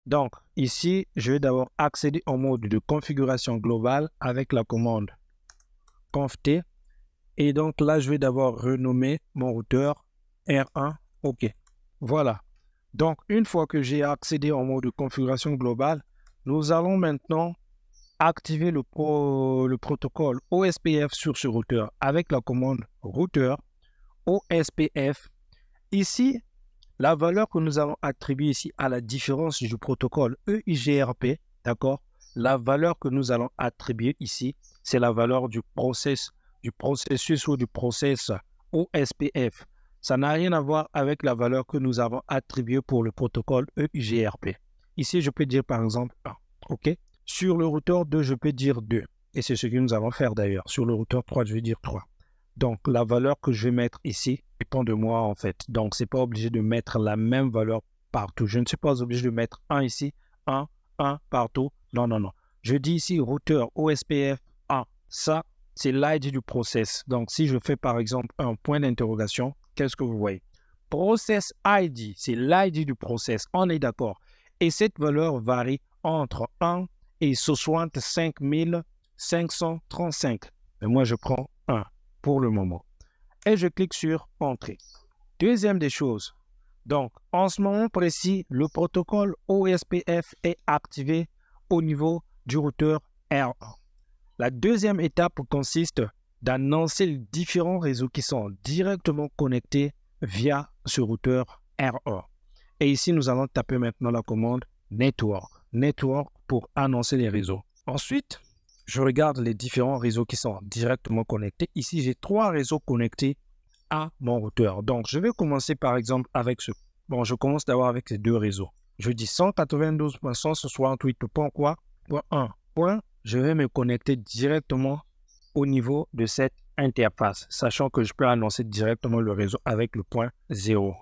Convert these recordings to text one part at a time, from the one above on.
Donc, ici, je vais d'abord accéder au mode de configuration globale avec la commande conft. Et donc là, je vais d'abord renommer mon routeur R1. OK. Voilà. Donc, une fois que j'ai accédé au mode de configuration globale, nous allons maintenant activer le protocole OSPF sur ce routeur avec la commande routeur OSPF. Ici, la valeur que nous allons attribuer ici à la différence du protocole EIGRP, d'accord? La valeur que nous allons attribuer ici, c'est la valeur du processus ou du process OSPF. Ça n'a rien à voir avec la valeur que nous avons attribuée pour le protocole EIGRP. Ici, je peux dire par exemple 1, OK? Sur le routeur 2, je peux dire 2. Et c'est ce que nous allons faire d'ailleurs. Sur le routeur 3, je vais dire 3. Donc, la valeur que je vais mettre ici dépend de moi en fait. Donc, ce n'est pas obligé de mettre la même valeur partout. Je ne suis pas obligé de mettre 1 ici, 1 partout. Non, non, non. Je dis ici routeur OSPF 1. Ça, c'est l'ID du process. Donc, si je fais par exemple un point d'interrogation, qu'est-ce que vous voyez? Process ID, c'est l'ID du process. On est d'accord. Et cette valeur varie entre 1 et 65 535. Mais moi, je prends 1 pour le moment. Et je clique sur Entrée. Deuxième des choses. Donc, en ce moment précis, le protocole OSPF est activé au niveau du routeur R1. La deuxième étape consiste d'annoncer les différents réseaux qui sont directement connectés via ce routeur R1. Et ici, nous allons taper maintenant la commande Network. Network pour annoncer les réseaux. Ensuite, je regarde les différents réseaux qui sont directement connectés. Ici, j'ai 3 réseaux connectés à mon routeur. Donc, je vais commencer par exemple avec ce. Bon, je commence d'abord avec ces 2 réseaux. Je dis 192.168.1. Je vais me connecter directement au niveau de cette interface, sachant que je peux annoncer directement le réseau avec le point 0.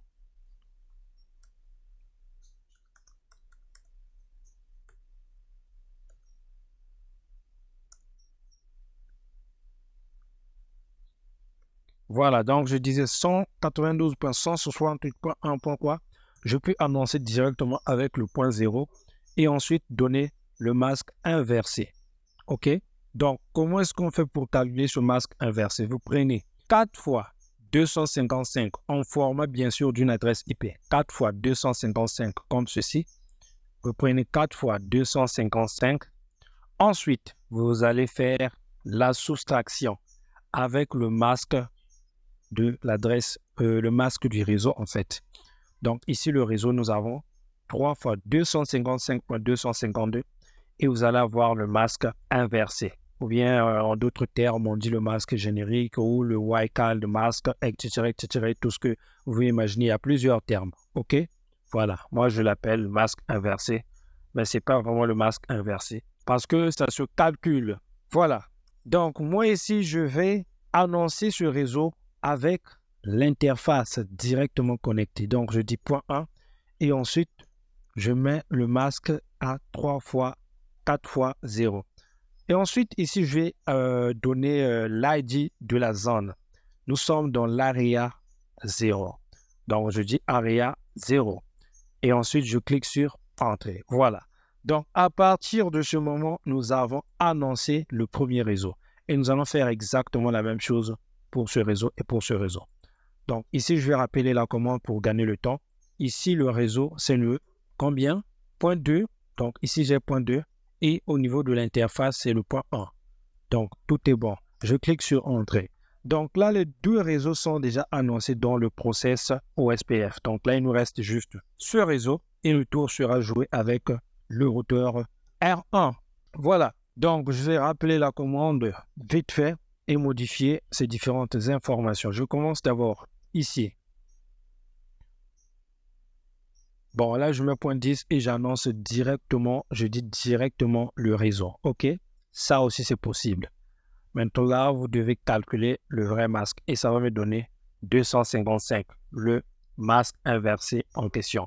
Voilà, donc je disais 192.168.1. Je peux annoncer directement avec le point 0 et ensuite donner le masque inversé. OK? Donc, comment est-ce qu'on fait pour calculer ce masque inversé? Vous prenez 4 fois 255 en format bien sûr d'une adresse IP. 4 fois 255 comme ceci. Vous prenez 4 fois 255. Ensuite, vous allez faire la soustraction avec le masque de l'adresse, le masque du réseau en fait. Donc ici le réseau, nous avons 3 fois 255.252 et vous allez avoir le masque inversé. Ou bien en d'autres termes, on dit le masque générique ou le wildcard masque, etc., tout ce que vous pouvez imaginer. Il y a plusieurs termes. OK? Voilà, moi je l'appelle masque inversé, mais ce n'est pas vraiment le masque inversé parce que ça se calcule. Voilà. Donc moi ici, je vais annoncer ce réseau avec l'interface directement connectée. Donc, je dis point 1 et ensuite, je mets le masque à 3 fois 4 fois 0. Et ensuite, ici, je vais donner l'ID de la zone. Nous sommes dans l'area 0. Donc, je dis area 0. Et ensuite, je clique sur Entrée. Voilà. Donc, à partir de ce moment, nous avons annoncé le premier réseau. Et nous allons faire exactement la même chose pour ce réseau et pour ce réseau. Donc, ici, je vais rappeler la commande pour gagner le temps. Ici, le réseau, c'est le combien? Point 2. Donc, ici, j'ai point 2. Et au niveau de l'interface, c'est le point 1. Donc, tout est bon. Je clique sur Entrée. Donc, là, les 2 réseaux sont déjà annoncés dans le process OSPF. Donc, là, il nous reste juste ce réseau et le tour sera joué avec le routeur R1. Voilà. Donc, je vais rappeler la commande vite fait et modifier ces différentes informations. Je commence d'abord ici. Bon, là, je mets point 10 et j'annonce directement, je dis directement le réseau. OK? Ça aussi, c'est possible. Maintenant, là, vous devez calculer le vrai masque et ça va me donner 255, le masque inversé en question.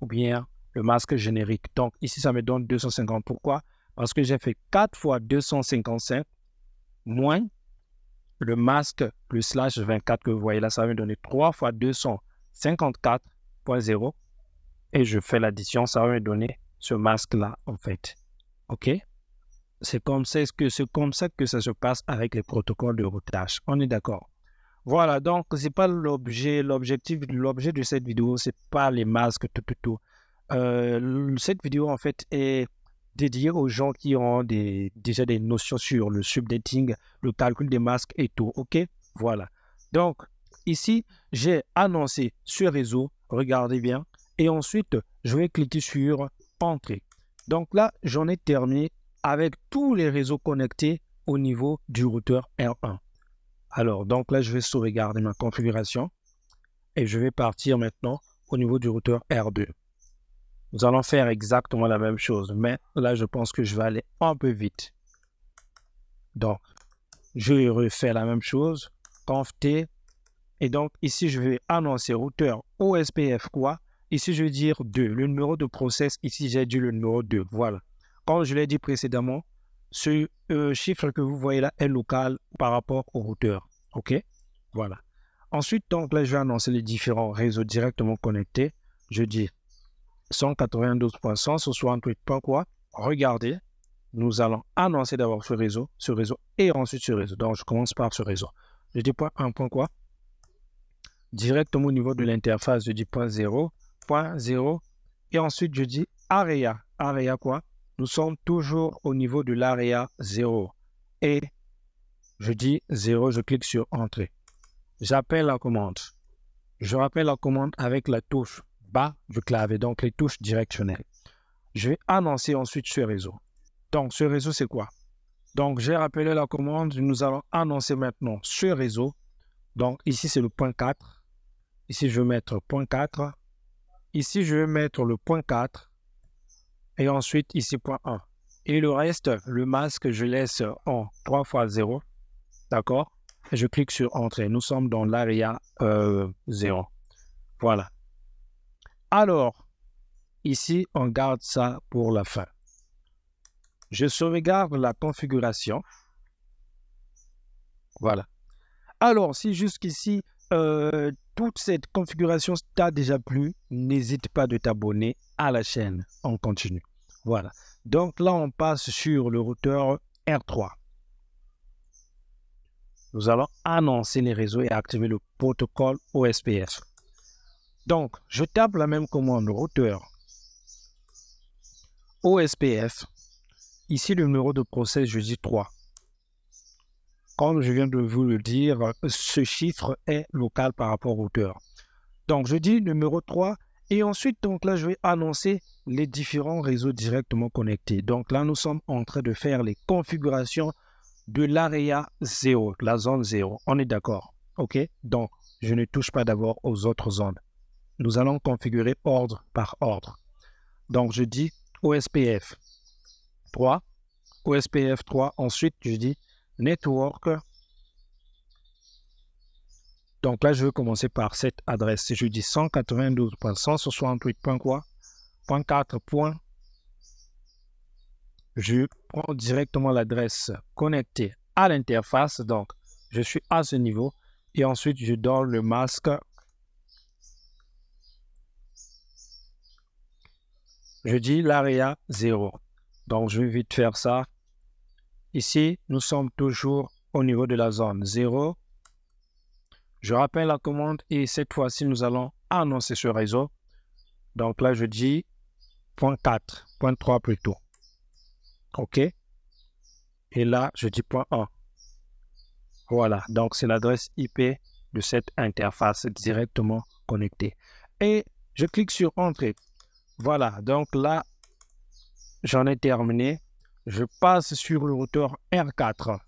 Ou bien le masque générique. Donc, ici, ça me donne 250. Pourquoi? Parce que j'ai fait 4 fois 255 moins le masque, le slash 24 que vous voyez là, ça va me donner 3 fois 254.0 et je fais l'addition, ça va me donner ce masque-là, en fait. OK? C'est comme ça que ça se passe avec les protocoles de routage. On est d'accord? Voilà, donc c'est pas l'objet de cette vidéo, c'est pas les masques, tout. Cette vidéo, en fait, est dédiée aux gens qui ont déjà des notions sur le subnetting, le calcul des masques et tout. OK? Voilà. Donc, ici, j'ai annoncé ce réseau, regardez bien, et ensuite, je vais cliquer sur Entrée. Donc là, j'en ai terminé avec tous les réseaux connectés au niveau du routeur R1. Alors, donc là, je vais sauvegarder ma configuration et je vais partir maintenant au niveau du routeur R2. Nous allons faire exactement la même chose, mais là, je pense que je vais aller un peu vite. Donc, je refais la même chose, conf T, et donc ici, je vais annoncer routeur OSPF quoi. Ici, je vais dire 2, le numéro de process, ici, j'ai dit le numéro 2, voilà. Comme je l'ai dit précédemment, ce chiffre que vous voyez là est local par rapport au routeur, OK? Voilà. Ensuite, donc là, je vais annoncer les différents réseaux directement connectés. Je dis 192.168. Quoi? Regardez, nous allons annoncer d'abord ce réseau et ensuite ce réseau. Donc, je commence par ce réseau. Je dis point 1. Quoi? Directement au niveau de l'interface, je dis point 0, et ensuite je dis area. Area quoi? Nous sommes toujours au niveau de l'area 0. Et je dis 0, je clique sur Entrée. J'appelle la commande. Je rappelle la commande avec la touche bas du clavier, donc les touches directionnelles. Je vais annoncer ensuite ce réseau. Donc, ce réseau, c'est quoi? Donc, j'ai rappelé la commande. Nous allons annoncer maintenant ce réseau. Donc, ici, c'est le point 4. Ici, je vais mettre point 4. Ici, je vais mettre le point 4. Et ensuite, ici, point 1. Et le reste, le masque, je laisse en 3 fois 0. D'accord? Et je clique sur Entrée. Nous sommes dans l'area 0. Voilà. Alors, ici, on garde ça pour la fin. Je sauvegarde la configuration. Voilà. Alors, si jusqu'ici, toute cette configuration t'a déjà plu, n'hésite pas de t'abonner à la chaîne. On continue. Voilà. Donc là, on passe sur le routeur R3. Nous allons annoncer les réseaux et activer le protocole OSPF. Donc, je tape la même commande routeur OSPF. Ici, le numéro de process, je dis 3. Comme je viens de vous le dire, ce chiffre est local par rapport au routeur. Donc, je dis numéro 3 et ensuite, donc là, je vais annoncer les différents réseaux directement connectés. Donc là, nous sommes en train de faire les configurations de l'area 0, la zone 0. On est d'accord? OK? Donc, je ne touche pas d'abord aux autres zones. Nous allons configurer ordre par ordre. Donc, je dis OSPF 3. OSPF 3. Ensuite, je dis Network. Donc là, je vais commencer par cette adresse. Je dis 192.168. Quoi? Point 4. Je prends directement l'adresse connectée à l'interface. Donc, je suis à ce niveau. Et ensuite, je donne le masque. Je dis l'area 0. Donc, je vais vite faire ça. Ici, nous sommes toujours au niveau de la zone 0. Je rappelle la commande et cette fois-ci, nous allons annoncer ce réseau. Donc là, je dis point 4, point 3 plutôt. OK. Et là, je dis point 1. Voilà. Donc, c'est l'adresse IP de cette interface directement connectée. Et je clique sur Entrée. Voilà. Donc là, j'en ai terminé. Je passe sur le routeur R4.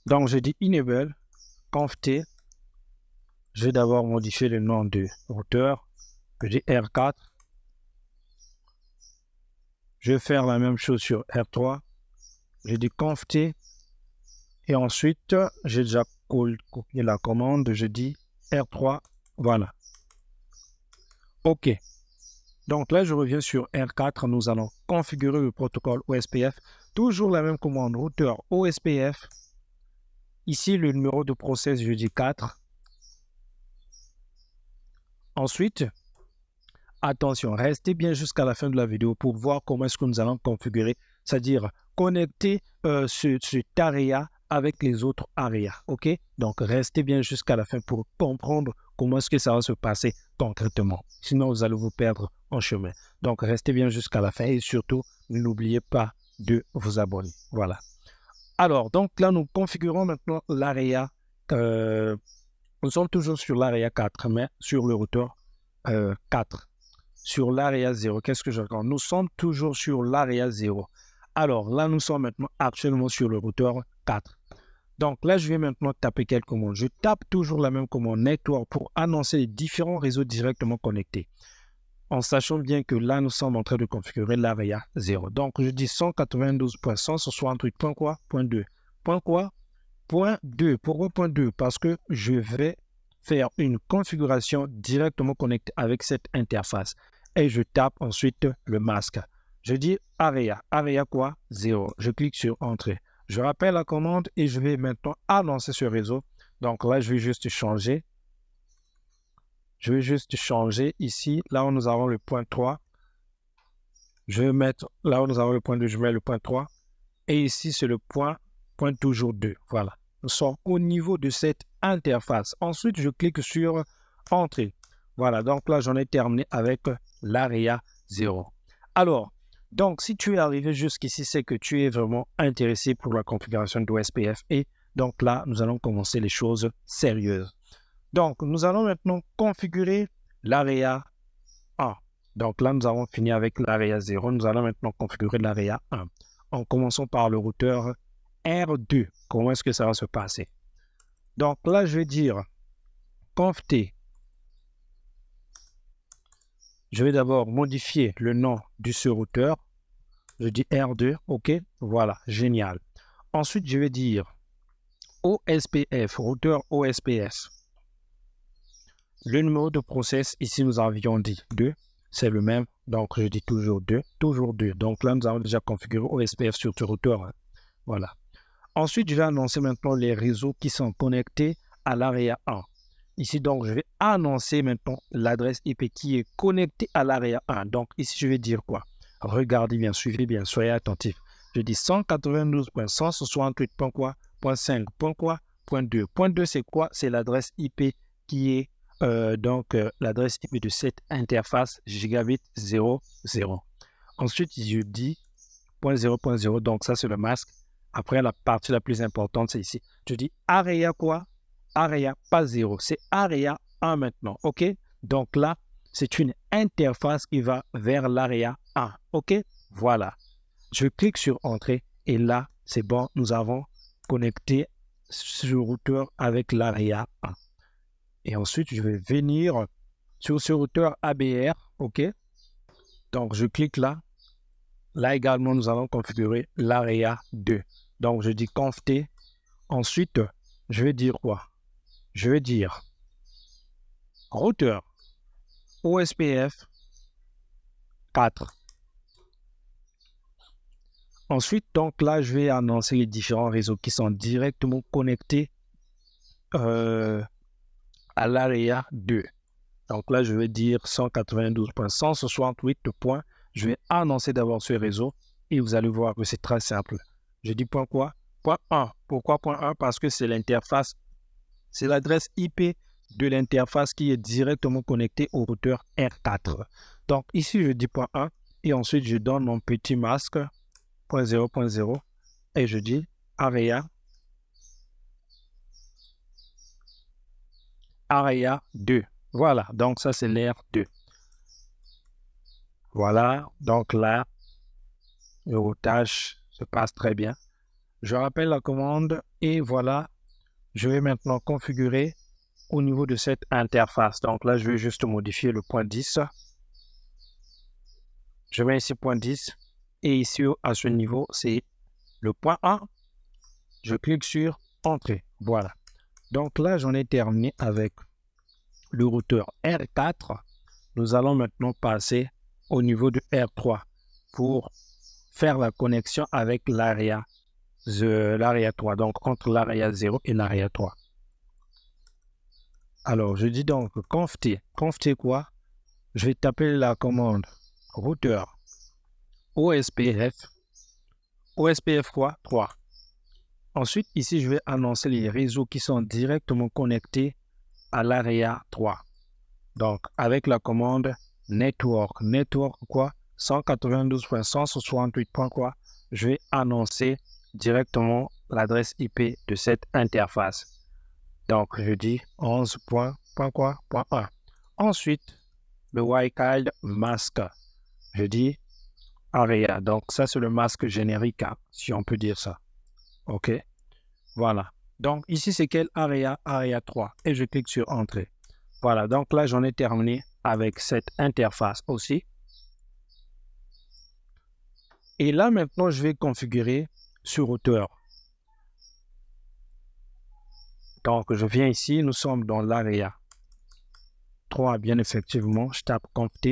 Donc, je dis Enable, conf T. Je vais d'abord modifier le nom du routeur. Je dis R4. Je vais faire la même chose sur R3. Je dis conf T. Et ensuite, j'ai déjà copié la commande. Je dis R3. Voilà. OK. Donc là, je reviens sur R4. Nous allons configurer le protocole OSPF. Toujours la même commande, routeur OSPF. Ici, le numéro de process, je dis 4. Ensuite, attention, restez bien jusqu'à la fin de la vidéo pour voir comment est-ce que nous allons configurer, c'est-à-dire connecter cet area avec les autres areas, ok? Donc, restez bien jusqu'à la fin pour comprendre comment est-ce que ça va se passer concrètement. Sinon, vous allez vous perdre en chemin. Donc, restez bien jusqu'à la fin et surtout, n'oubliez pas de vous abonner. Voilà. Alors, donc là, nous configurons maintenant l'area. Nous sommes toujours sur l'area 4, mais sur le routeur 4. Sur l'area 0, qu'est-ce que je raconte? Nous sommes toujours sur l'area 0. Alors là, nous sommes maintenant actuellement sur le routeur 4. Donc là, je vais maintenant taper quelle commande? Je tape toujours la même commande network pour annoncer les différents réseaux directement connectés. En sachant bien que là, nous sommes en train de configurer l'area 0. Donc, je dis 192.168. Quoi? Point 2. Point quoi? Point 2. Pourquoi point 2? Parce que je vais faire une configuration directement connectée avec cette interface. Et je tape ensuite le masque. Je dis area. Area quoi? 0. Je clique sur entrée. Je rappelle la commande et je vais maintenant annoncer ce réseau. Donc là, je vais juste changer. Je vais juste changer ici. Là où nous avons le point 3. Je vais mettre là où nous avons le point 2. Je mets le point 3. Et ici, c'est le point toujours 2. Voilà. Nous sommes au niveau de cette interface. Ensuite, je clique sur entrée. Voilà. Donc là, j'en ai terminé avec l'area 0. Alors, donc, si tu es arrivé jusqu'ici, c'est que tu es vraiment intéressé pour la configuration d'OSPF. Et donc là, nous allons commencer les choses sérieuses. Donc, nous allons maintenant configurer l'area 1. Donc là, nous avons fini avec l'area 0. Nous allons maintenant configurer l'area 1. En commençant par le routeur R2. Comment est-ce que ça va se passer? Donc là, je vais dire conft. Je vais d'abord modifier le nom de ce routeur. Je dis R2. OK. Voilà. Génial. Ensuite, je vais dire OSPF. Routeur OSPF. Le numéro de process, ici, nous avions dit 2. C'est le même. Donc, je dis toujours 2. Toujours 2. Donc là, nous avons déjà configuré OSPF sur ce routeur. Voilà. Ensuite, je vais annoncer maintenant les réseaux qui sont connectés à l'area 1. Ici, donc, je vais annoncer maintenant l'adresse IP qui est connectée à l'area 1. Donc, ici, je vais dire quoi? Regardez bien, suivez bien, soyez attentifs. Je dis 192.168. Quoi? Point 5. Point quoi? Point 2. Point 2, c'est quoi? C'est l'adresse IP qui est l'adresse IP de cette interface gigabit 00. Ensuite, je dis point 0.0. Donc, ça, c'est le masque. Après, la partie la plus importante, c'est ici. Je dis area quoi? Area, pas 0. C'est area 1 maintenant. OK? Donc là, c'est une interface qui va vers l'area 1. OK? Voilà. Je clique sur entrée et là, c'est bon. Nous avons connecté ce routeur avec l'area 1. Et ensuite, je vais venir sur ce routeur ABR. OK? Donc, je clique là. Là également, nous allons configurer l'area 2. Donc, je dis conft. Ensuite, je vais dire quoi? Je vais dire routeur OSPF 4. Ensuite, donc là, je vais annoncer les différents réseaux qui sont directement connectés à l'area 2. Donc là, je vais dire 192.168. Je vais annoncer d'abord ce réseau et vous allez voir que c'est très simple. Je dis point quoi? Point 1. Pourquoi point 1? Parce que c'est l'interface, c'est l'adresse IP de l'interface qui est directement connectée au routeur R4. Donc ici, je dis point 1 et ensuite, je donne mon petit masque point 0.0 et je dis area 2. Voilà, donc ça, c'est l'R2. Voilà, donc là, le routage se passe très bien. Je rappelle la commande et voilà, je vais maintenant configurer au niveau de cette interface. Donc là, je vais juste modifier le point 10. Je mets ici point 10 et ici à ce niveau, c'est le point 1. Je clique sur entrée. Voilà. Donc là, j'en ai terminé avec le routeur R4. Nous allons maintenant passer au niveau de R3 pour faire la connexion avec l'area 3, donc entre l'area 0 et l'area 3. Alors, je dis donc conft. Conft quoi? Je vais taper la commande routeur OSPF. OSPF quoi? 3. Ensuite, ici, je vais annoncer les réseaux qui sont directement connectés à l'AREA 3. Donc, avec la commande network. Network quoi? 192.168. quoi? Je vais annoncer directement l'adresse IP de cette interface. Donc, je dis 11.1. Ensuite, le wildcard mask. Je dis AREA. Donc, ça, c'est le masque générique, hein, si on peut dire ça. OK. Voilà. Donc, ici, c'est quel AREA? AREA 3. Et je clique sur Entrée. Voilà. Donc, là, j'en ai terminé avec cette interface aussi. Et là, maintenant, je vais configurer ce routeur. Donc, je viens ici. Nous sommes dans l'AREA 3, bien effectivement. Je tape conft.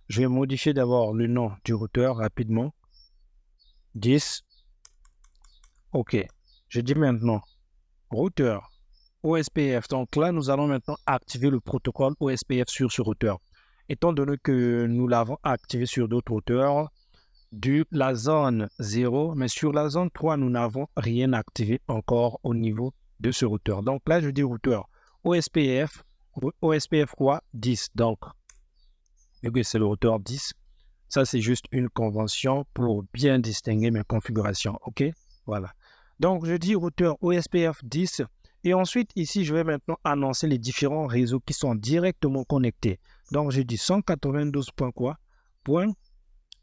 Je vais modifier d'abord le nom du routeur rapidement. 10. OK. Je dis maintenant routeur OSPF. Donc là, nous allons maintenant activer le protocole OSPF sur ce routeur. Étant donné que nous l'avons activé sur d'autres routeurs, la zone 0, mais sur la zone 3, nous n'avons rien activé encore au niveau de ce routeur. Donc là, je dis routeur OSPF quoi? 10. Donc, vu que c'est le routeur 10, ça c'est juste une convention pour bien distinguer mes configurations. OK? Voilà. Donc, je dis routeur OSPF 10. Et ensuite, ici, je vais maintenant annoncer les différents réseaux qui sont directement connectés. Donc, je dis 192. quoi?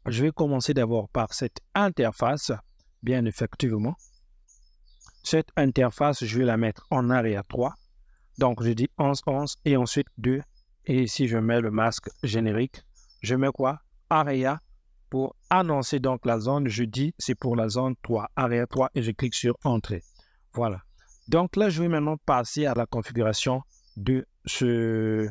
Je vais commencer d'abord par cette interface, bien effectivement. Cette interface, je vais la mettre en AREA 3. Donc, je dis 11.11 et ensuite 2. Et ici, je mets le masque générique. Je mets quoi? AREA pour annoncer donc la zone. Je dis c'est pour la zone 3, AREA 3 et je clique sur Entrée. Voilà. Donc là, je vais maintenant passer à la configuration de ce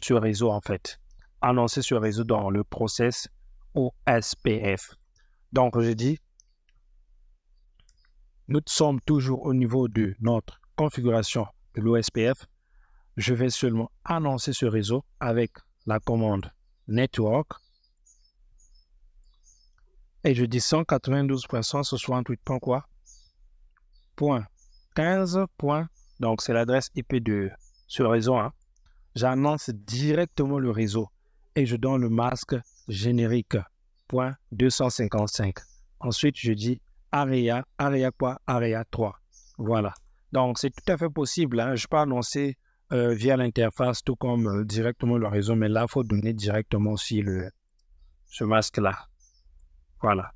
réseau en fait. Annoncer ce réseau dans le process OSPF. Donc, je dis, nous sommes toujours au niveau de notre configuration de l'OSPF. Je vais seulement annoncer ce réseau avec la commande network. Et je dis 192.168. quoi? Point 15. Donc, c'est l'adresse IP de ce réseau. Hein. J'annonce directement le réseau et je donne le masque générique. Point 255. Ensuite, je dis AREA quoi? AREA 3. Voilà. Donc, c'est tout à fait possible. Hein. Je peux annoncer via l'interface tout comme directement le réseau, mais là, il faut donner directement aussi ce masque-là. Voilà.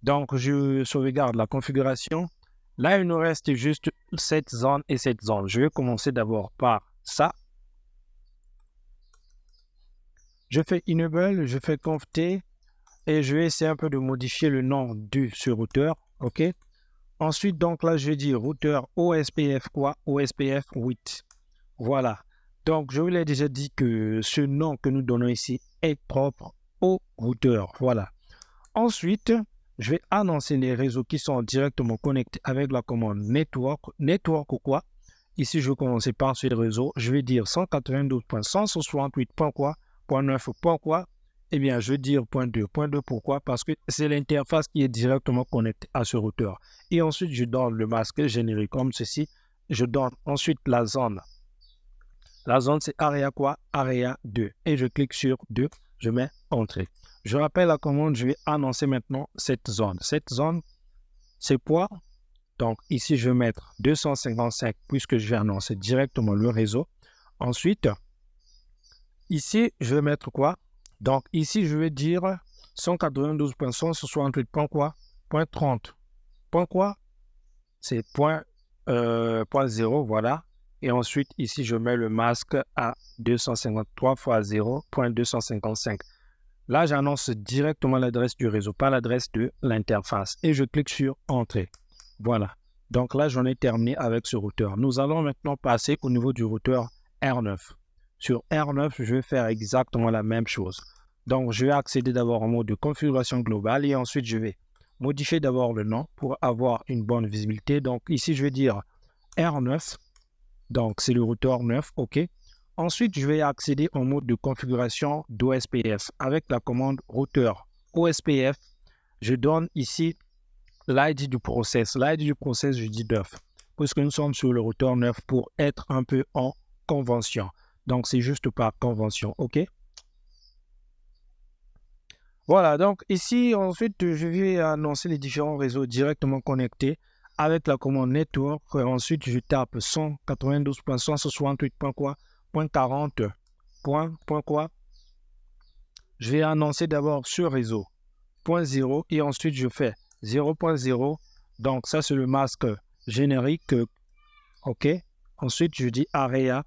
Donc, je sauvegarde la configuration. Là, il nous reste juste cette zone et cette zone. Je vais commencer d'abord par ça. Je fais enable, je fais conft et je vais essayer un peu de modifier le nom de ce routeur. OK. Ensuite, donc là, je vais dire routeur OSPF quoi? OSPF 8. Voilà. Donc, je vous l'ai déjà dit que ce nom que nous donnons ici est propre au routeur. Voilà. Ensuite, je vais annoncer les réseaux qui sont directement connectés avec la commande network. Network ou quoi? Ici, je vais commencer par ce réseau. Je vais dire 192.168. quoi? Point 9. quoi? Eh bien, je vais dire point 2. Point 2 pourquoi? Parce que c'est l'interface qui est directement connectée à ce routeur. Et ensuite, je donne le masque générique comme ceci. Je donne ensuite la zone. La zone, c'est AREA quoi? AREA 2. Et je clique sur 2. Je mets Entrée. Je rappelle la commande, je vais annoncer maintenant cette zone. Cette zone, c'est quoi? Donc, ici, je vais mettre 255 puisque je vais annoncer directement le réseau. Ensuite, ici, je vais mettre quoi? Donc, ici, je vais dire 192.168. quoi? Point 30. Point quoi? C'est point 0, voilà. Et ensuite, ici, je mets le masque à 253 x 0.255. Là, j'annonce directement l'adresse du réseau, pas l'adresse de l'interface. Et je clique sur Entrée. Voilà. Donc là, j'en ai terminé avec ce routeur. Nous allons maintenant passer au niveau du routeur R9. Sur R9, je vais faire exactement la même chose. Donc, je vais accéder d'abord au mode de configuration globale et ensuite, je vais modifier d'abord le nom pour avoir une bonne visibilité. Donc, ici, je vais dire R9. Donc, c'est le routeur 9, OK. Ensuite, je vais accéder au mode de configuration d'OSPF avec la commande routeur OSPF. Je donne ici l'ID du process. L'ID du process, je dis 9, puisque nous sommes sur le routeur 9 pour être un peu en convention. Donc, c'est juste par convention, OK. Voilà, donc ici, ensuite, je vais annoncer les différents réseaux directement connectés avec la commande network. Ensuite, je tape 192.168.40. Je vais annoncer d'abord ce réseau, point 0, et ensuite je fais 0.0. Donc, ça, c'est le masque générique. OK. Ensuite, je dis area.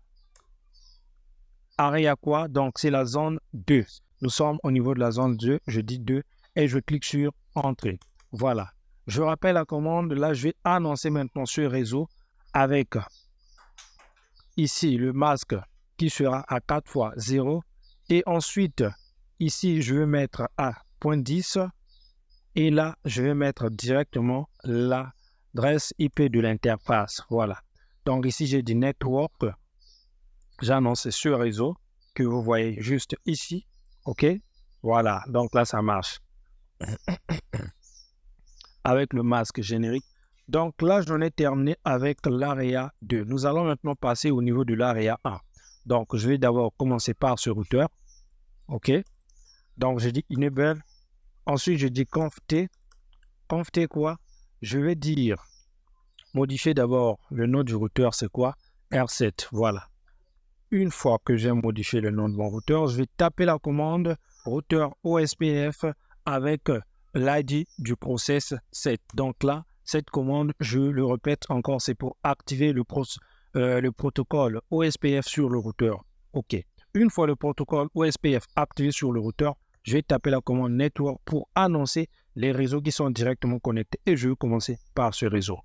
Area quoi? Donc, c'est la zone 2. Nous sommes au niveau de la zone 2. Je dis 2 et je clique sur Entrée. Voilà. Je rappelle la commande. Là, je vais annoncer maintenant ce réseau avec ici le masque qui sera à 4 fois 0. Et ensuite, ici, je vais mettre à 0.10. Et là, je vais mettre directement l'adresse IP de l'interface. Voilà. Donc, ici, j'ai dit Network. J'annonce ce réseau que vous voyez juste ici. OK? Voilà. Donc là, ça marche. Avec le masque générique. Donc là, j'en ai terminé avec l'AREA 2. Nous allons maintenant passer au niveau de l'AREA 1. Donc, je vais d'abord commencer par ce routeur. OK? Donc, je dis Enable. Ensuite, je dis Conft. Conft quoi? Je vais dire modifier d'abord le nom du routeur. C'est quoi? R7. Voilà. Une fois que j'ai modifié le nom de mon routeur, je vais taper la commande routeur OSPF avec l'ID du process 7. Donc là, cette commande, je le répète encore, c'est pour activer le protocole OSPF sur le routeur. OK. Une fois le protocole OSPF activé sur le routeur, je vais taper la commande network pour annoncer les réseaux qui sont directement connectés. Et je vais commencer par ce réseau.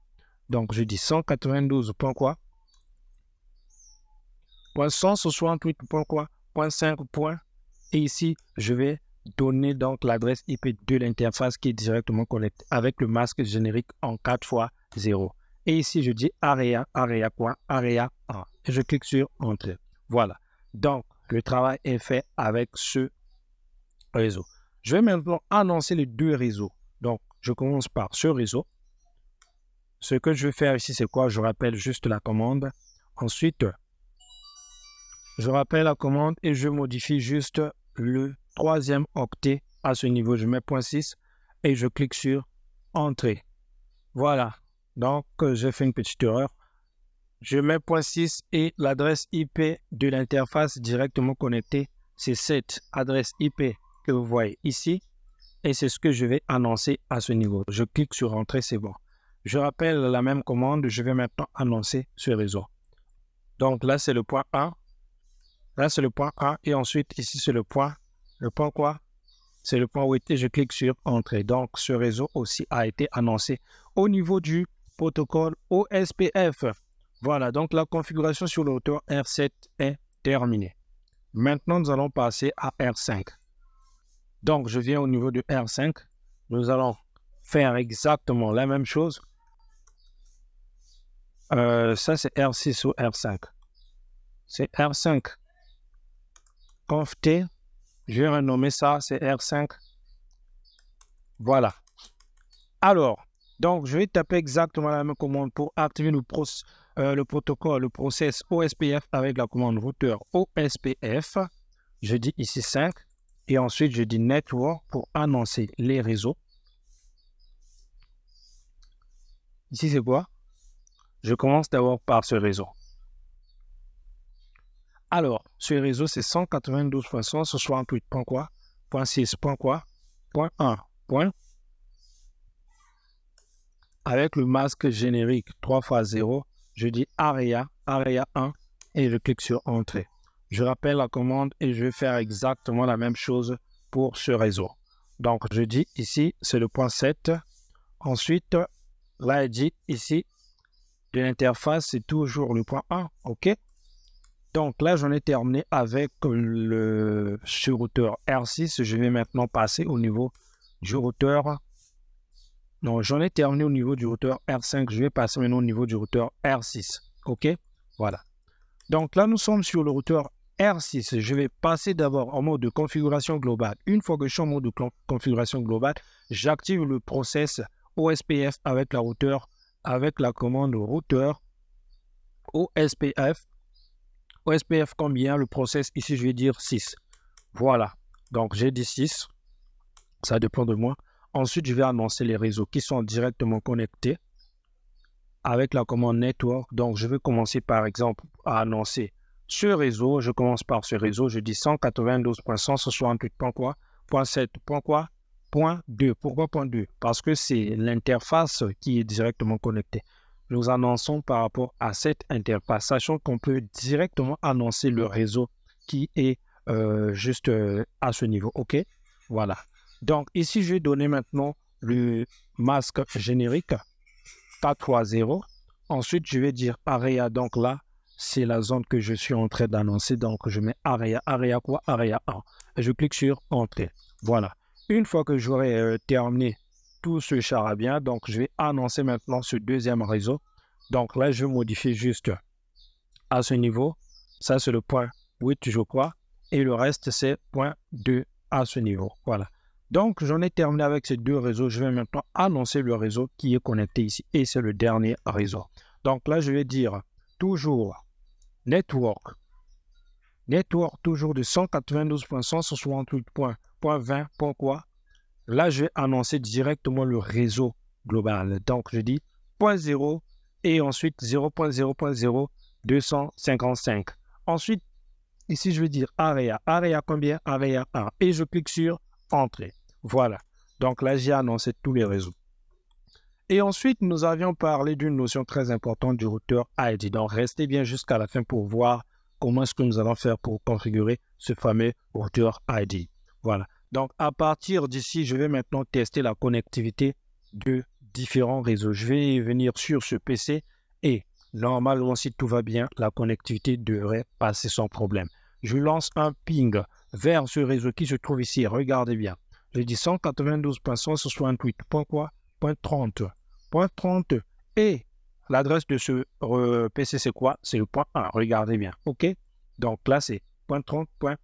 Donc, je dis 192. Quoi? .168.5. Et ici, je vais donner donc l'adresse IP de l'interface qui est directement connectée avec le masque générique en 4 fois 0. Et ici, je dis area 1. Et je clique sur Entrée. Voilà. Donc, le travail est fait avec ce réseau. Je vais maintenant annoncer les deux réseaux. Donc, je commence par ce réseau. Ce que je vais faire ici, c'est quoi? Je rappelle juste la commande. Ensuite, je rappelle la commande et je modifie juste le troisième octet à ce niveau. Je mets 0.6 et je clique sur Entrée. Voilà. Donc, j'ai fait une petite erreur. Je mets 0.6 et l'adresse IP de l'interface directement connectée, c'est cette adresse IP que vous voyez ici. Et c'est ce que je vais annoncer à ce niveau. Je clique sur Entrée, c'est bon. Je rappelle la même commande. Je vais maintenant annoncer ce réseau. Donc là, c'est le point 1. Là, c'est le point 1 et ensuite, ici, c'est le point quoi? C'est le point 8 et je clique sur Entrée. Donc, ce réseau aussi a été annoncé au niveau du protocole OSPF. Voilà, donc la configuration sur le routeur R7 est terminée. Maintenant, nous allons passer à R5. Donc, je viens au niveau de R5. Nous allons faire exactement la même chose. Ça, c'est R6 ou R5. C'est R5. Conft, je vais renommer ça, c'est R5. Voilà. Alors, donc, je vais taper exactement la même commande pour activer le protocole, le process OSPF avec la commande routeur OSPF. Je dis ici 5 et ensuite je dis network pour annoncer les réseaux. Ici, c'est quoi? Je commence d'abord par ce réseau. Alors, ce réseau, c'est 192.168.6.1. Avec le masque générique 3 fois 0, je dis area 1 et je clique sur Entrée. Je rappelle la commande et je vais faire exactement la même chose pour ce réseau. Donc, je dis ici, c'est le point 7. Ensuite, l'ID ici de l'interface, c'est toujours le point 1. OK? Donc là, j'en ai terminé avec ce routeur R6. Je vais maintenant passer au niveau du routeur. Non, j'en ai terminé au niveau du routeur R5. Je vais passer maintenant au niveau du routeur R6. OK? Voilà. Donc là, nous sommes sur le routeur R6. Je vais passer d'abord en mode de configuration globale. Une fois que je suis en mode de configuration globale, j'active le process OSPF avec la commande routeur OSPF. OSPF combien? Le process ici, je vais dire 6. Voilà. Donc j'ai dit 6. Ça dépend de moi. Ensuite, je vais annoncer les réseaux qui sont directement connectés avec la commande network. Donc, je vais commencer par exemple à annoncer ce réseau. Je commence par ce réseau. Je dis 192.168.7.2. Pourquoi point 2? Parce que c'est l'interface qui est directement connectée. Nous annonçons par rapport à cette interface, sachant qu'on peut directement annoncer le réseau qui est juste à ce niveau. OK? Voilà. Donc, ici, je vais donner maintenant le masque générique 430. Ensuite, je vais dire area. Donc là, c'est la zone que je suis en train d'annoncer. Donc, je mets area. Area quoi? Area 1. Et je clique sur entrée. Voilà. Une fois que j'aurai terminé tout ce charabia, donc je vais annoncer maintenant ce deuxième réseau. Donc là, je modifie juste à ce niveau. Ça, c'est le point 8, je crois. Et le reste, c'est point 2 à ce niveau. Voilà. Donc, j'en ai terminé avec ces deux réseaux. Je vais maintenant annoncer le réseau qui est connecté ici. Et c'est le dernier réseau. Donc là, je vais dire toujours network. Network toujours de 192.168.20. Pourquoi? Là, je vais annoncer directement le réseau global. Donc, je dis point 0 et ensuite 0.0.0.255. Ensuite, ici, je vais dire area. Area combien? Area 1. Et je clique sur entrée. Voilà. Donc là, j'ai annoncé tous les réseaux. Et ensuite, nous avions parlé d'une notion très importante du routeur ID. Donc, restez bien jusqu'à la fin pour voir comment est-ce que nous allons faire pour configurer ce fameux routeur ID. Voilà. Donc, à partir d'ici, je vais maintenant tester la connectivité de différents réseaux. Je vais venir sur ce PC et normalement, si tout va bien, la connectivité devrait passer sans problème. Je lance un ping vers ce réseau qui se trouve ici. Regardez bien. Je dis 192.168.30. Point 30. Et l'adresse de ce PC, c'est quoi? C'est le point 1. Regardez bien. OK? Donc là, c'est point 30.1.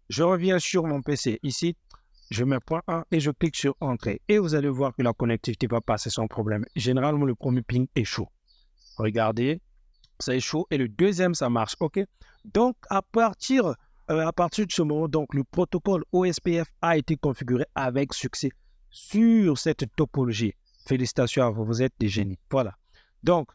Je reviens sur mon PC. Ici, je mets point 1 et je clique sur entrée. Et vous allez voir que la connectivité va passer sans problème. Généralement, le premier ping est chaud. Regardez, ça est chaud. Et le deuxième, ça marche. OK? Donc, à partir de ce moment, donc, le protocole OSPF a été configuré avec succès sur cette topologie. Félicitations à vous, vous êtes des génies. Voilà. Donc,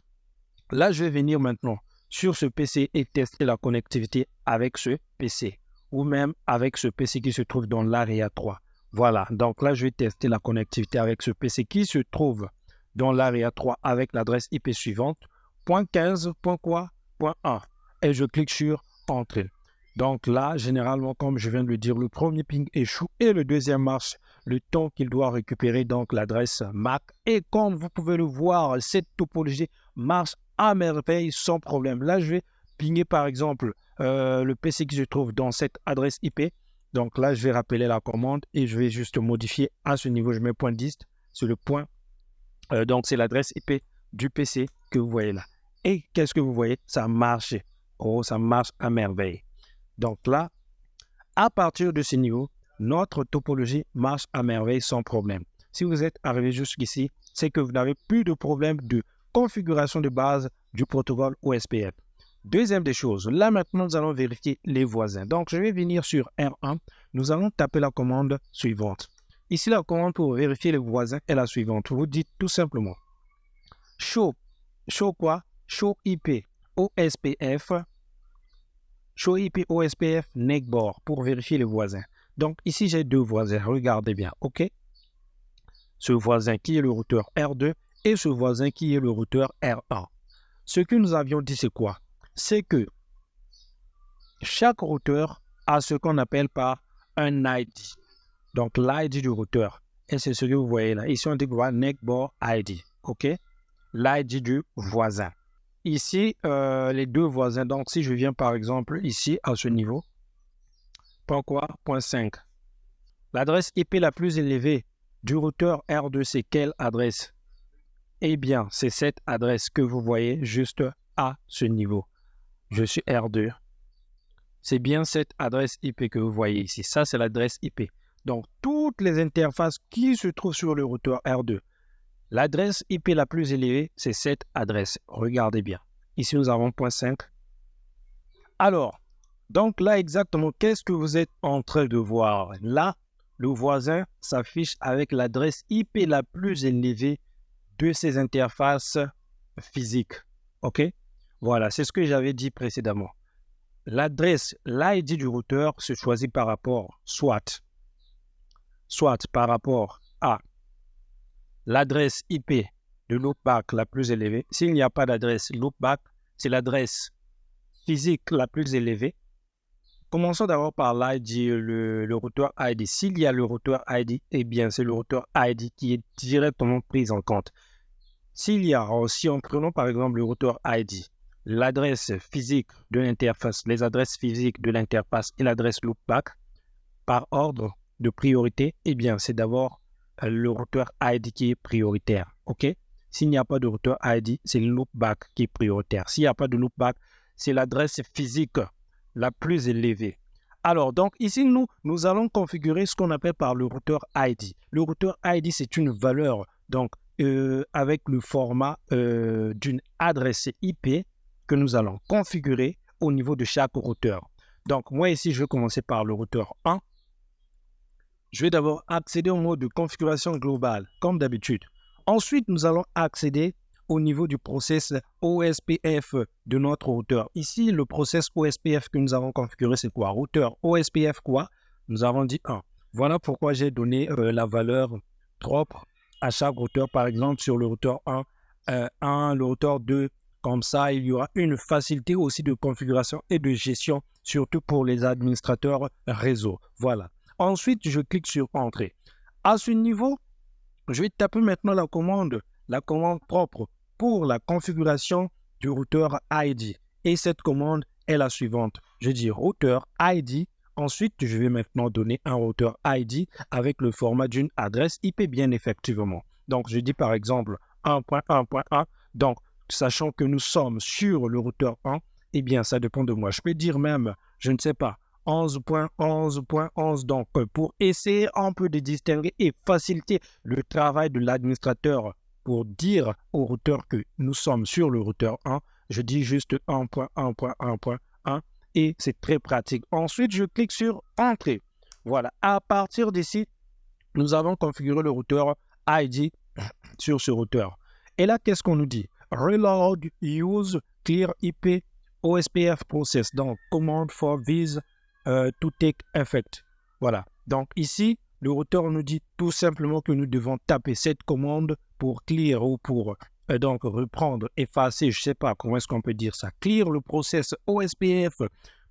là, je vais venir maintenant sur ce PC et tester la connectivité avec ce PC ou même avec ce PC qui se trouve dans l'area 3. Voilà. Donc là, je vais tester la connectivité avec ce PC qui se trouve dans l'area 3 avec l'adresse IP suivante. Point 15, point quoi? Point 1. Et je clique sur entrée. Donc là, généralement, comme je viens de le dire, le premier ping échoue et le deuxième marche le temps qu'il doit récupérer donc l'adresse MAC. Et comme vous pouvez le voir, cette topologie marche à merveille sans problème. Là, je vais pinguer par exemple le PC qui se trouve dans cette adresse IP. Donc là, je vais rappeler la commande et je vais juste modifier à ce niveau. Je mets point 10, c'est le point. Donc c'est l'adresse IP du PC que vous voyez là. Et qu'est-ce que vous voyez? Ça marche. Oh, ça marche à merveille. Donc là, à partir de ce niveau, notre topologie marche à merveille sans problème. Si vous êtes arrivé jusqu'ici, c'est que vous n'avez plus de problème de configuration de base du protocole OSPF. Deuxième des choses, là maintenant, nous allons vérifier les voisins. Donc, je vais venir sur R1. Nous allons taper la commande suivante. Ici, la commande pour vérifier les voisins est la suivante. Vous dites tout simplement show quoi? Show IP OSPF. Show IP OSPF NECBOR pour vérifier les voisins. Donc ici, j'ai deux voisins. Regardez bien, OK? Ce voisin qui est le routeur R2 et ce voisin qui est le routeur R1. Ce que nous avions dit, c'est quoi? C'est que chaque routeur a ce qu'on appelle par un ID. Donc l'ID du routeur. Et c'est ce que vous voyez là. Ici, on dit quoi? NECBOR ID. OK? L'ID du voisin. Ici, les deux voisins. Donc, si je viens par exemple ici à ce niveau, point quoi? Point 5. L'adresse IP la plus élevée du routeur R2, c'est quelle adresse? Eh bien, c'est cette adresse que vous voyez juste à ce niveau. je suis R2. C'est bien cette adresse IP que vous voyez ici. Ça, c'est l'adresse IP. Donc, toutes les interfaces qui se trouvent sur le routeur R2, l'adresse IP la plus élevée, c'est cette adresse. Regardez bien. Ici, nous avons .5. Alors, donc là, exactement, qu'est-ce que vous êtes en train de voir? Là, le voisin s'affiche avec l'adresse IP la plus élevée de ces interfaces physiques. OK? Voilà, c'est ce que j'avais dit précédemment. L'adresse, l'ID du routeur se choisit par rapport soit par rapport à l'adresse IP de loopback la plus élevée. S'il n'y a pas d'adresse loopback, c'est l'adresse physique la plus élevée. Commençons d'abord par l'ID, le routeur ID. S'il y a le routeur ID, eh bien, c'est le routeur ID qui est directement pris en compte. S'il y a, si en prenant par exemple le routeur ID, l'adresse physique de l'interface, les adresses physiques de l'interface et l'adresse loopback, par ordre de priorité, eh bien, c'est d'abord le routeur ID qui est prioritaire. OK? S'il n'y a pas de routeur ID, c'est le loopback qui est prioritaire. S'il n'y a pas de loopback, c'est l'adresse physique la plus élevée. Alors, donc, ici, nous allons configurer ce qu'on appelle par le routeur ID. Le routeur ID, c'est une valeur, donc, avec le format d'une adresse IP que nous allons configurer au niveau de chaque routeur. Donc, moi, ici, je vais commencer par le routeur 1. Je vais d'abord accéder au mode de configuration globale, comme d'habitude. Ensuite, nous allons accéder au niveau du process OSPF de notre routeur. Ici, le process OSPF que nous avons configuré, c'est quoi? Routeur OSPF quoi? Nous avons dit 1. Voilà pourquoi j'ai donné la valeur propre à chaque routeur. Par exemple, sur le routeur 1, le routeur 2, comme ça, il y aura une facilité aussi de configuration et de gestion, surtout pour les administrateurs réseau. Voilà. Ensuite, je clique sur Entrée. À ce niveau, je vais taper maintenant la commande propre pour la configuration du routeur ID. Et cette commande est la suivante. Je dis routeur ID. Ensuite, je vais maintenant donner un routeur ID avec le format d'une adresse IP bien effectivement. Donc, je dis par exemple 1.1.1. Donc, sachant que nous sommes sur le routeur 1, eh bien, ça dépend de moi. Je peux dire même, je ne sais pas, 11.11.11. Donc, pour essayer un peu de distinguer et faciliter le travail de l'administrateur pour dire au routeur que nous sommes sur le routeur 1, je dis juste 1.1.1.1 et c'est très pratique. Ensuite, je clique sur Entrée. Voilà, à partir d'ici, nous avons configuré le routeur ID sur ce routeur. Et là, qu'est-ce qu'on nous dit? Reload, use, clear IP, OSPF process. Donc, command for this to take effect. Voilà. Donc, ici, le routeur nous dit tout simplement que nous devons taper cette commande pour clear ou pour donc reprendre, effacer, je ne sais pas comment est-ce qu'on peut dire ça. Clear le process OSPF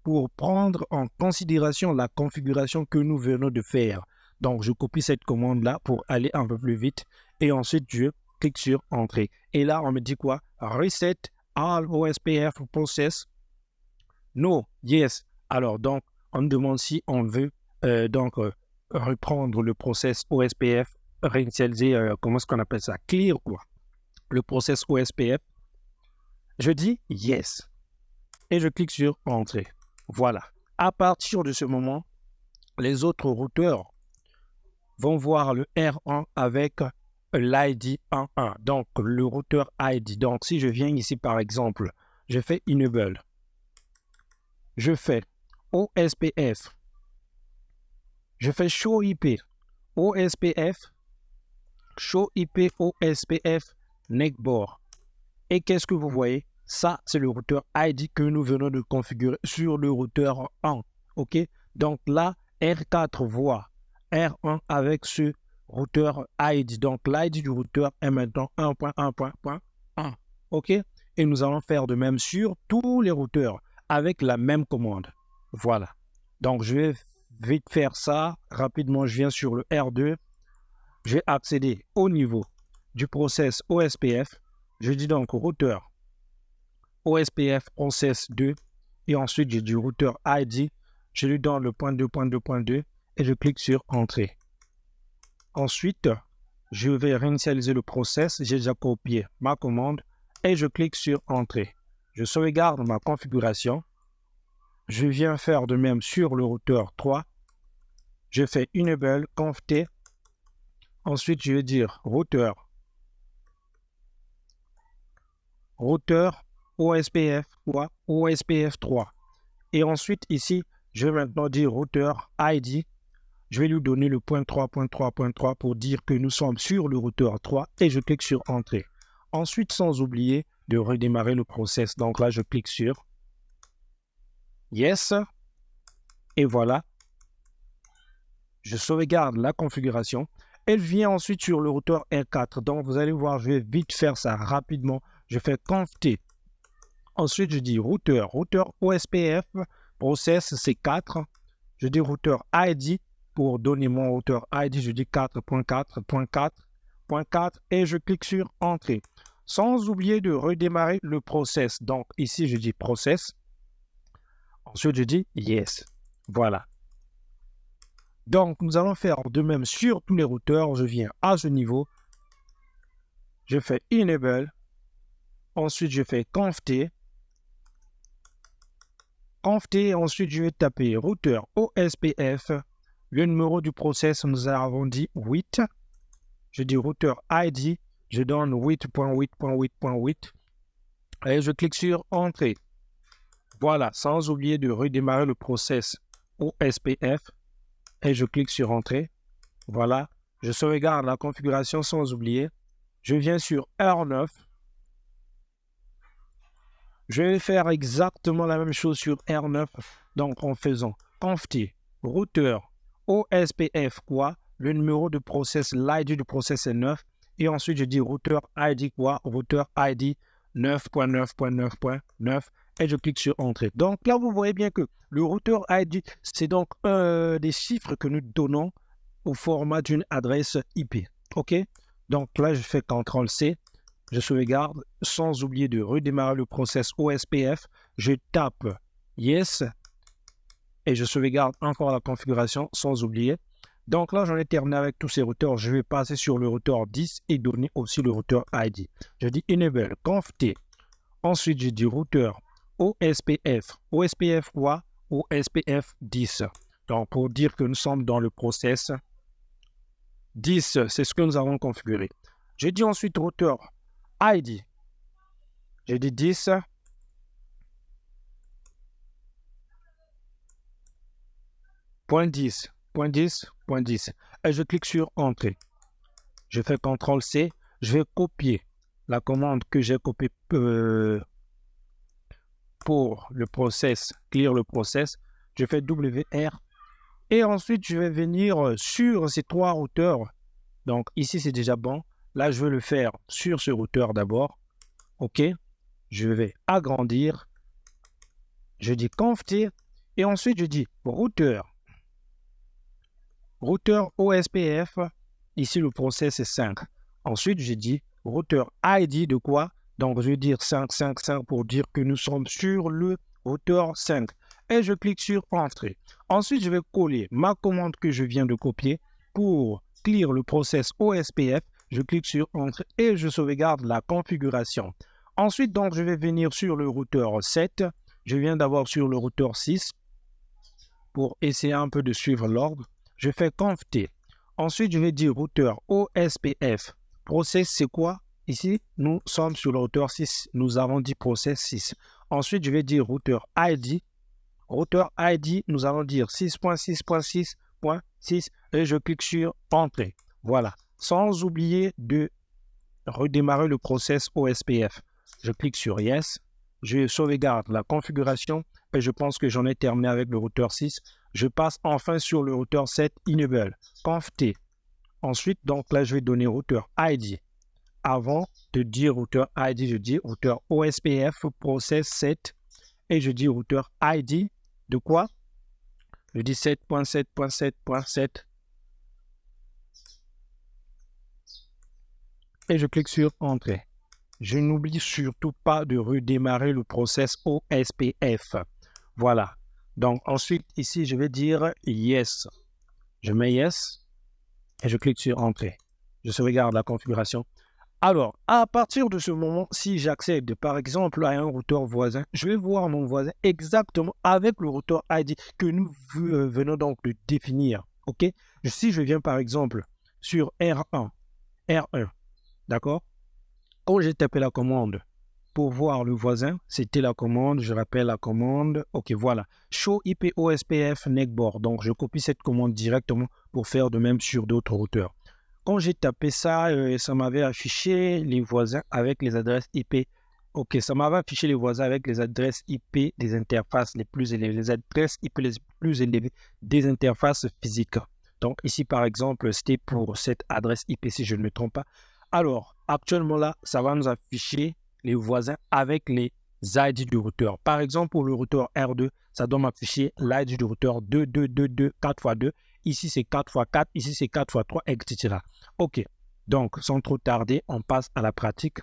pour prendre en considération la configuration que nous venons de faire. Donc, je copie cette commande-là pour aller un peu plus vite et ensuite, je clique sur Entrée. Et là, on me dit quoi? Reset all OSPF process. No, yes. Alors, donc, on me demande si on veut reprendre le process OSPF, réinitialiser, comment est-ce qu'on appelle ça? Clear, quoi. Le process OSPF. Je dis yes. Et je clique sur Entrée. Voilà. À partir de ce moment, les autres routeurs vont voir le R1 avec l'ID 11. Donc, le routeur ID. Donc, si je viens ici, par exemple, je fais Enable. Je fais OSPF. Je fais Show IP. OSPF. Show IP OSPF. Neckboard. Et qu'est-ce que vous voyez? Ça, c'est le routeur ID que nous venons de configurer sur le routeur 1. OK? Donc là, R4 voit R1 avec ce routeur ID. Donc l'ID du routeur est maintenant 1.1.1. OK? Et nous allons faire de même sur tous les routeurs avec la même commande. Voilà. Donc je vais vite faire ça. Rapidement, je viens sur le R2. Je vais accéder au niveau du process OSPF. Je dis donc routeur OSPF process 2 et ensuite j'ai du routeur ID. Je lui donne le point 2.2.2 et je clique sur Entrée. Ensuite, je vais réinitialiser le process. J'ai déjà copié ma commande et je clique sur Entrée. Je sauvegarde ma configuration. Je viens faire de même sur le routeur 3. Je fais enable conft. Ensuite, je vais dire routeur OSPF ou OSPF 3. Et ensuite, ici, je vais maintenant dire routeur ID. Je vais lui donner le point 3.3.3 pour dire que nous sommes sur le routeur 3 et je clique sur Entrée. Ensuite, sans oublier de redémarrer le process. Donc là, je clique sur Yes. Et voilà. Je sauvegarde la configuration. Elle vient ensuite sur le routeur R4. Donc, vous allez voir, je vais vite faire ça rapidement. Je fais conft. Ensuite, je dis routeur OSPF, process c'est 4. Je dis routeur ID. Pour donner mon routeur ID, je dis 4.4.4.4 et je clique sur Entrée. Sans oublier de redémarrer le process. Donc, ici, je dis process. Ensuite, je dis Yes. Voilà. Donc, nous allons faire de même sur tous les routeurs. Je viens à ce niveau. Je fais Enable. Ensuite, je fais conft. Ensuite, je vais taper routeur OSPF. Le numéro du process, nous avons dit 8. Je dis routeur ID. Je donne 8.8.8.8. Et je clique sur Entrée. Voilà, sans oublier de redémarrer le process OSPF. Et je clique sur Entrée. Voilà, je sauvegarde la configuration sans oublier. Je viens sur R9. Je vais faire exactement la même chose sur R9. Donc, en faisant conft routeur OSPF quoi, le numéro de process, l'ID du process est 9. Et ensuite, je dis routeur ID quoi, routeur ID 9.9.9.9 et je clique sur Entrée. Donc là, vous voyez bien que le routeur ID, c'est donc des chiffres que nous donnons au format d'une adresse IP. OK? Donc là, je fais CTRL-C. Je sauvegarde sans oublier de redémarrer le process OSPF. Je tape Yes. Et je sauvegarde encore la configuration sans oublier. Donc là, j'en ai terminé avec tous ces routeurs. Je vais passer sur le routeur 10 et donner aussi le routeur ID. Je dis Enable, conft. Ensuite, je dis routeur OSPF. OSPF quoi? OSPF 10. Donc, pour dire que nous sommes dans le process 10, c'est ce que nous avons configuré. Je dis ensuite routeur ID. Je dis 10. .10. Et je clique sur Entrée. Je fais CTRL-C. Je vais copier la commande que j'ai copiée pour le process, clear le process. Je fais WR. Et ensuite, je vais venir sur ces trois routeurs. Donc, ici, c'est déjà bon. Là, je vais le faire sur ce routeur d'abord. OK. Je vais agrandir. Je dis conft. Et ensuite, je dis routeur OSPF, ici le process est 5. Ensuite, j'ai dit routeur ID de quoi? Donc, je vais dire 5 pour dire que nous sommes sur le routeur 5. Et je clique sur Entrée. Ensuite, je vais coller ma commande que je viens de copier pour clear le process OSPF. Je clique sur Entrée et je sauvegarde la configuration. Ensuite, donc, je vais venir sur le routeur 7. Je viens d'avoir sur le routeur 6 pour essayer un peu de suivre l'ordre. Je fais conft. Ensuite, je vais dire routeur OSPF. Process, c'est quoi? Ici, nous sommes sur le routeur 6. Nous avons dit process 6. Ensuite, je vais dire routeur ID. Routeur ID, nous allons dire 6.6.6.6 et je clique sur Entrée. Voilà. Sans oublier de redémarrer le process OSPF. Je clique sur Yes. Je sauvegarde la configuration et je pense que j'en ai terminé avec le routeur 6. Je passe enfin sur le routeur 7 Enable, conft. Ensuite, donc là, je vais donner routeur ID. Avant de dire routeur ID, je dis routeur OSPF process 7 et je dis routeur ID de quoi? Je dis 7.7.7.7 et je clique sur Entrée. Je n'oublie surtout pas de redémarrer le process OSPF. Voilà. Donc, ensuite, ici, je vais dire Yes. Je mets Yes et je clique sur Entrée. Je sauvegarde la configuration. Alors, à partir de ce moment, si j'accède par exemple à un routeur voisin, je vais voir mon voisin exactement avec le routeur ID que nous venons donc de définir. OK? Si je viens par exemple sur R1, d'accord? Quand j'ai tapé la commande pour voir le voisin, c'était la commande, je rappelle la commande. OK, voilà. Show IP OSPF Neckboard. Donc, je copie cette commande directement pour faire de même sur d'autres routeurs. Quand j'ai tapé ça, ça m'avait affiché les voisins avec les adresses IP. OK, ça m'avait affiché les voisins avec les adresses IP des interfaces les plus élevées, les adresses IP les plus élevées des interfaces physiques. Donc ici, par exemple, c'était pour cette adresse IP si je ne me trompe pas. Alors, actuellement là, ça va nous afficher les voisins avec les ID du routeur. Par exemple, pour le routeur R2, ça doit m'afficher l'ID du routeur 2222 4x2. Ici, c'est 4x4. Ici, c'est 4x3, etc. OK. Donc, sans trop tarder, on passe à la pratique.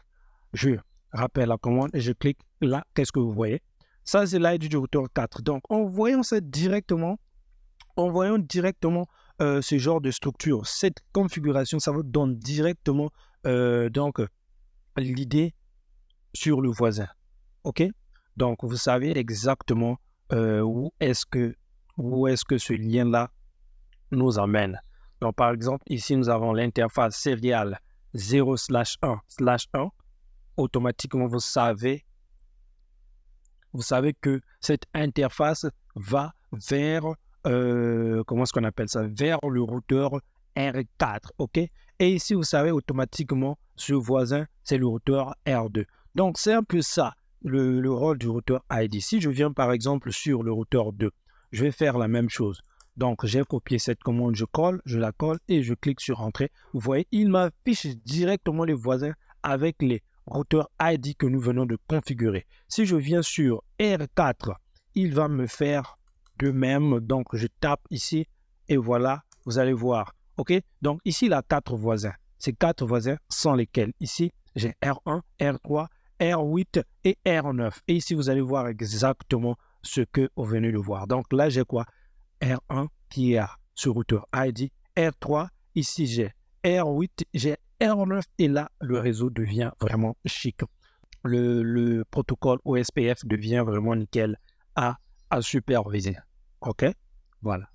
Je rappelle la commande et je clique là. Qu'est-ce que vous voyez? Ça, c'est l'ID du routeur 4. Donc, en voyant ça directement, ce genre de structure, cette configuration, ça vous donne directement l'idée sur le voisin. OK? Donc, vous savez exactement où est-ce que ce lien-là nous amène. Donc, par exemple, ici, nous avons l'interface serial 0/1/1. Automatiquement, vous savez que cette interface va vers, comment est-ce qu'on appelle ça? Vers le routeur R4, OK? Et ici, vous savez automatiquement, ce voisin, c'est le routeur R2. Donc, c'est un peu ça, le rôle du routeur ID. Si je viens, par exemple, sur le routeur 2, je vais faire la même chose. Donc, j'ai copié cette commande, je la colle et je clique sur Entrée. Vous voyez, il m'affiche directement les voisins avec les routeurs ID que nous venons de configurer. Si je viens sur R4, il va me faire de même. Donc, je tape ici et voilà, vous allez voir. OK? Donc, ici, il a 4 voisins. Ces 4 voisins sont lesquels? Ici, j'ai R1, R3, R8 et R9. Et ici, vous allez voir exactement ce que vous venez de voir. Donc, là, j'ai quoi? R1 qui est ce routeur ID, R3, ici j'ai R8, j'ai R9 et là le réseau devient vraiment chic. Le protocole OSPF devient vraiment nickel à superviser. OK? Voilà.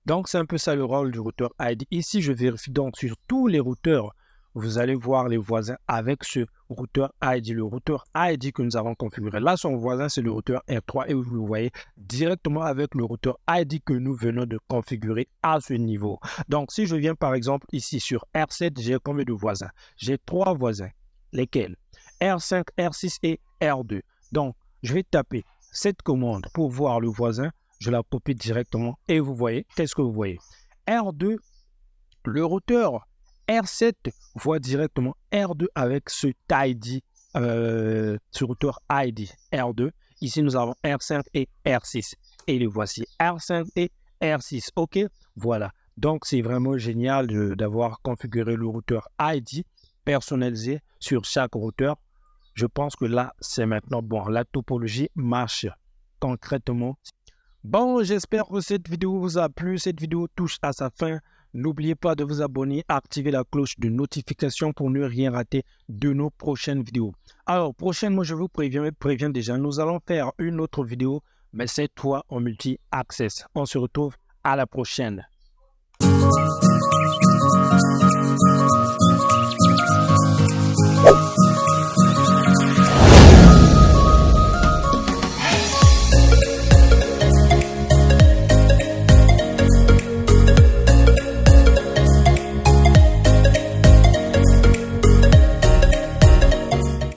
Donc c'est un peu ça le rôle du routeur ID. Ici je vérifie donc sur tous les routeurs. Vous allez voir les voisins avec ce routeur ID, le routeur ID que nous avons configuré. Là, son voisin, c'est le routeur R3 et vous le voyez directement avec le routeur ID que nous venons de configurer à ce niveau. Donc, si je viens par exemple ici sur R7, j'ai combien de voisins? J'ai 3 voisins, lesquels? R5, R6 et R2. Donc, je vais taper cette commande pour voir le voisin. Je la copie directement et vous voyez, qu'est-ce que vous voyez? R2, le routeur R7 voit directement R2 avec ce ID, ce routeur ID R2. Ici, nous avons R5 et R6. Et les voici, R5 et R6. OK, voilà. Donc, c'est vraiment génial d'avoir configuré le routeur ID personnalisé sur chaque routeur. Je pense que là, c'est maintenant bon. La topologie marche concrètement. Bon, j'espère que cette vidéo vous a plu. Cette vidéo touche à sa fin. N'oubliez pas de vous abonner, activer la cloche de notification pour ne rien rater de nos prochaines vidéos. Alors, prochainement, je vous préviens déjà, nous allons faire une autre vidéo, mais cette fois en multi-access. On se retrouve à la prochaine.